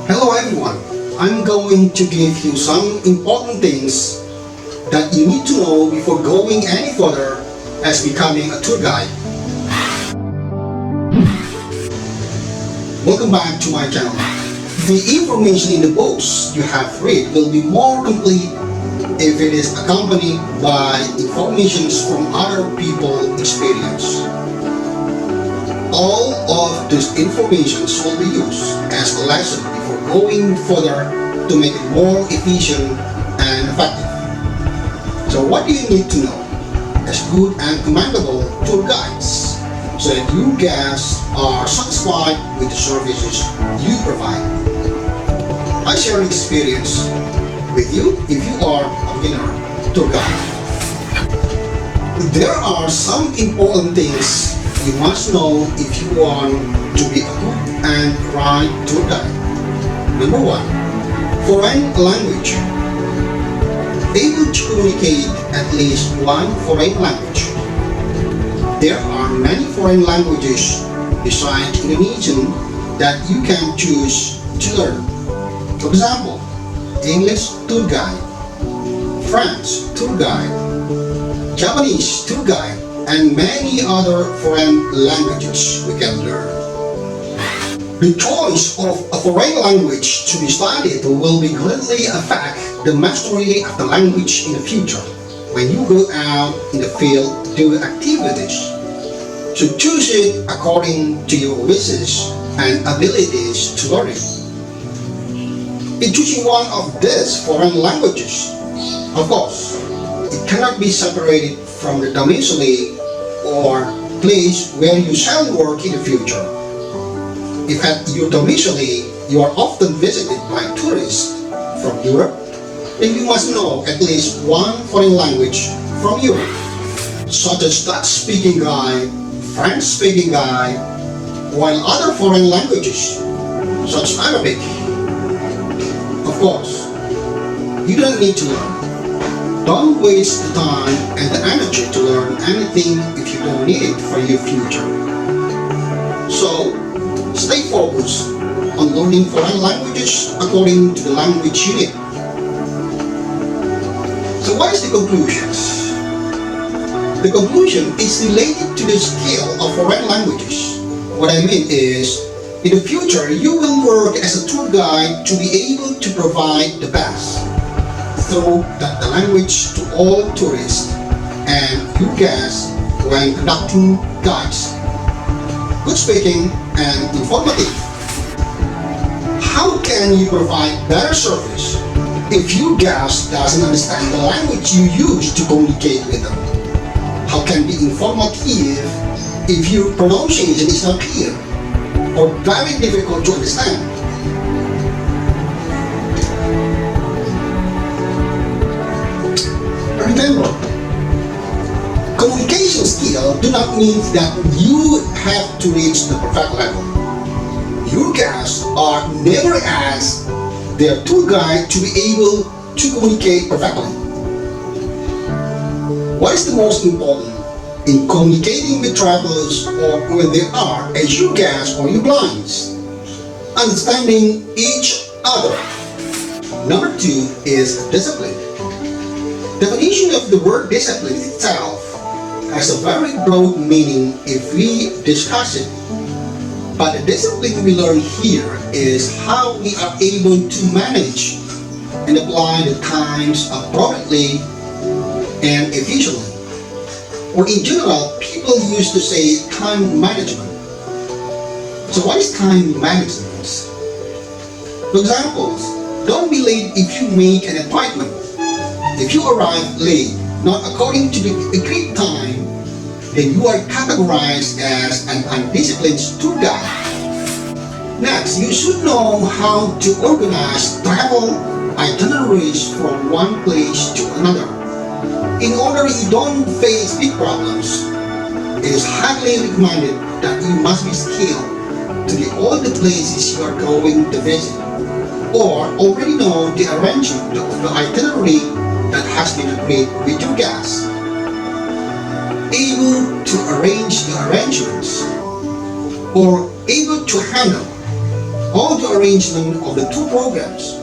Hello everyone, I'm going to give you some important things that you need to know before going any further as becoming a tour guide. Welcome back to my channel. The information in the books you have read will be more complete if it is accompanied by information from other people's experience. All of these informations will be used as a lesson before going further to make it more efficient and effective. So what do you need to know as good and commendable tour guides so that you guests are satisfied with the services you provide? I share an experience with you if you are a beginner tour guide. There are some important things you must know if you want to be a good and right tour guide. Number 1, foreign language. Able to communicate at least one foreign language. There are many foreign languages besides Indonesian that you can choose to learn. For example, English tour guide, French tour guide, Japanese tour guide, and many other foreign languages we can learn. The choice of a foreign language to be studied will be greatly affect the mastery of the language in the future when you go out in the field to do activities. So choose it according to your wishes and abilities to learn it. In choosing one of these foreign languages, of course, it cannot be separated from the domicile or place where you shall work in the future. If at your domicile you are often visited by tourists from Europe, then you must know at least one foreign language from Europe, such as Dutch-speaking guy, French-speaking guy, while other foreign languages, such as Arabic. Of course, you don't need to learn. Don't waste the time and the energy to learn anything if you don't need it for your future. So, stay focused on learning foreign languages according to the language you need. So what is the conclusion? The conclusion is related to the skill of foreign languages. What I mean is, in the future, you will work as a tour guide to be able to provide the best through the language to all tourists and you guests when conducting guides. Good speaking and informative. How can you provide better service if your guest doesn't understand the language you use to communicate with them? How can be informative if your pronunciation is not clear or very difficult to understand? Remember, communication skill do not mean that you have to reach the perfect level. Your guests are never asked their tour guide to be able to communicate perfectly. What is the most important in communicating with travelers or when they are as your guests or your blinds? Understanding each other. Number 2 is discipline. Definition of the word discipline itself has a very broad meaning if we discuss it. But the discipline we learn here is how we are able to manage and apply the times appropriately and efficiently. Or in general, people used to say time management. So what is time management? For example, don't be late if you make an appointment. If you arrive late, not according to the agreed time, then you are categorized as an undisciplined tour guide. Next, you should know how to organize travel itineraries from one place to another. In order you don't face big problems, it is highly recommended that you must be skilled to all the places you are going to visit, or already know the arrangement of the itinerary that has been agreed with your guests. Able to arrange the arrangements or able to handle about the arrangement of the two programs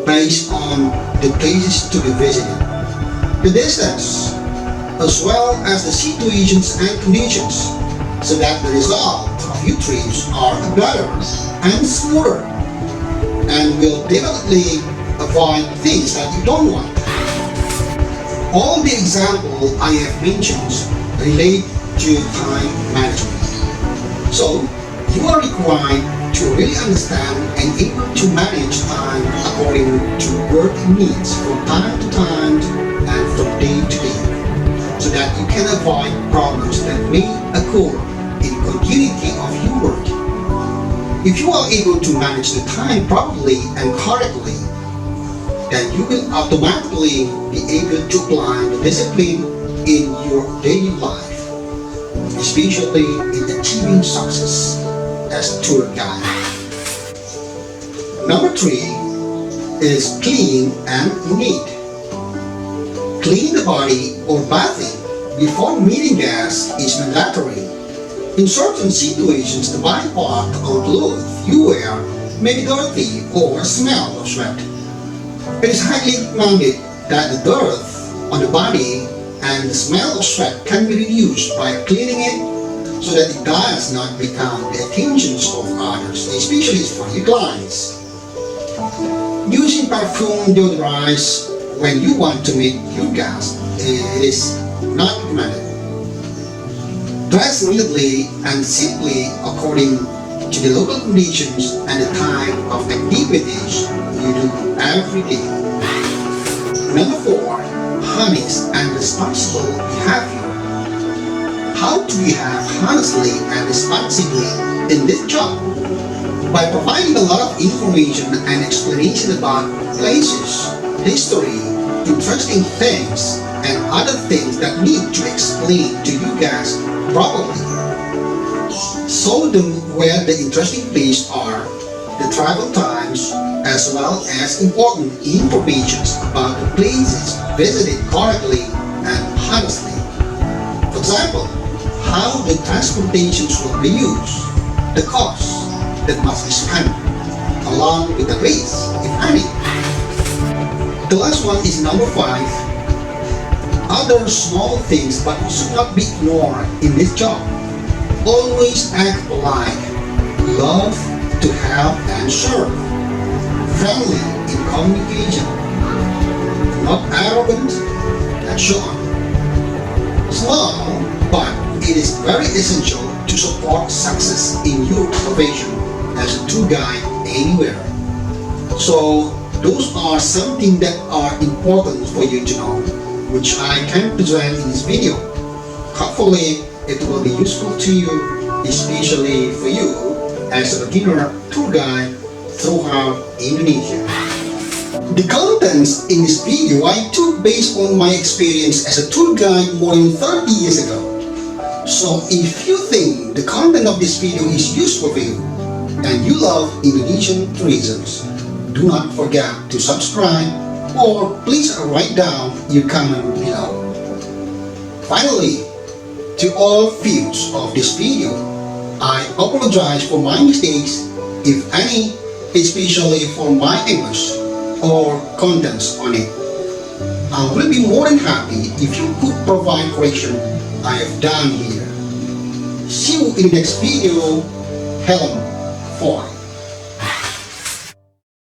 based on the places to be visited, the distance, as well as the situations and conditions, so that the result of your trips are better and smoother, and will definitely avoid things that you don't want. All the examples I have mentioned relate to time management. So, you are required to really understand and able to manage time according to work needs from time to time and from day to day, so that you can avoid problems that may occur in continuity of your work. If you are able to manage the time properly and correctly, then you will automatically be able to apply the discipline in your daily life, especially in achieving success as a tour guide. Number 3 is clean and neat. Cleaning the body or bathing before meeting guests is mandatory. In certain situations, the body part or clothes you wear may be dirty or smell of sweat. It is highly recommended that the dirt on the body and the smell of sweat can be reduced by cleaning it, so that it does not become the attentions of others, especially for your clients. Using perfume deodorizer when you want to meet your guests, it is not recommended. Dress neatly and simply according to the local conditions and the type of activities you do every day. Number 4, honest and responsible behavior. How to behave honestly and responsibly in this job? By providing a lot of information and explanation about places, history, interesting things, and other things that need to explain to you guys properly. Show them where the interesting places are, the travel times, as well as important information about the places visited correctly and honestly. For example, how the transportations will be used, the costs that must be spent, along with the rates, if any. The last one is number 5. Other small things but should not be ignored in this job. Always act polite, love to help and serve, friendly in communication, not arrogant, and so on. Small, but it is very essential to support success in your profession as a tour guide anywhere. So those are something that are important for you to know, which I can present in this video. Hopefully it will be useful to you, especially for you as a beginner tour guide throughout Indonesia. The contents in this video I took based on my experience as a tour guide more than 30 years ago. So if you think the content of this video is useful for you and you love Indonesian tourism, do not forget to subscribe or please write down your comment below. Finally, to all viewers of this video, I apologize for my mistakes, if any, especially for my English or contents on it. I will be more than happy if you could provide correction I have done here. See you in the next video. Helm 4.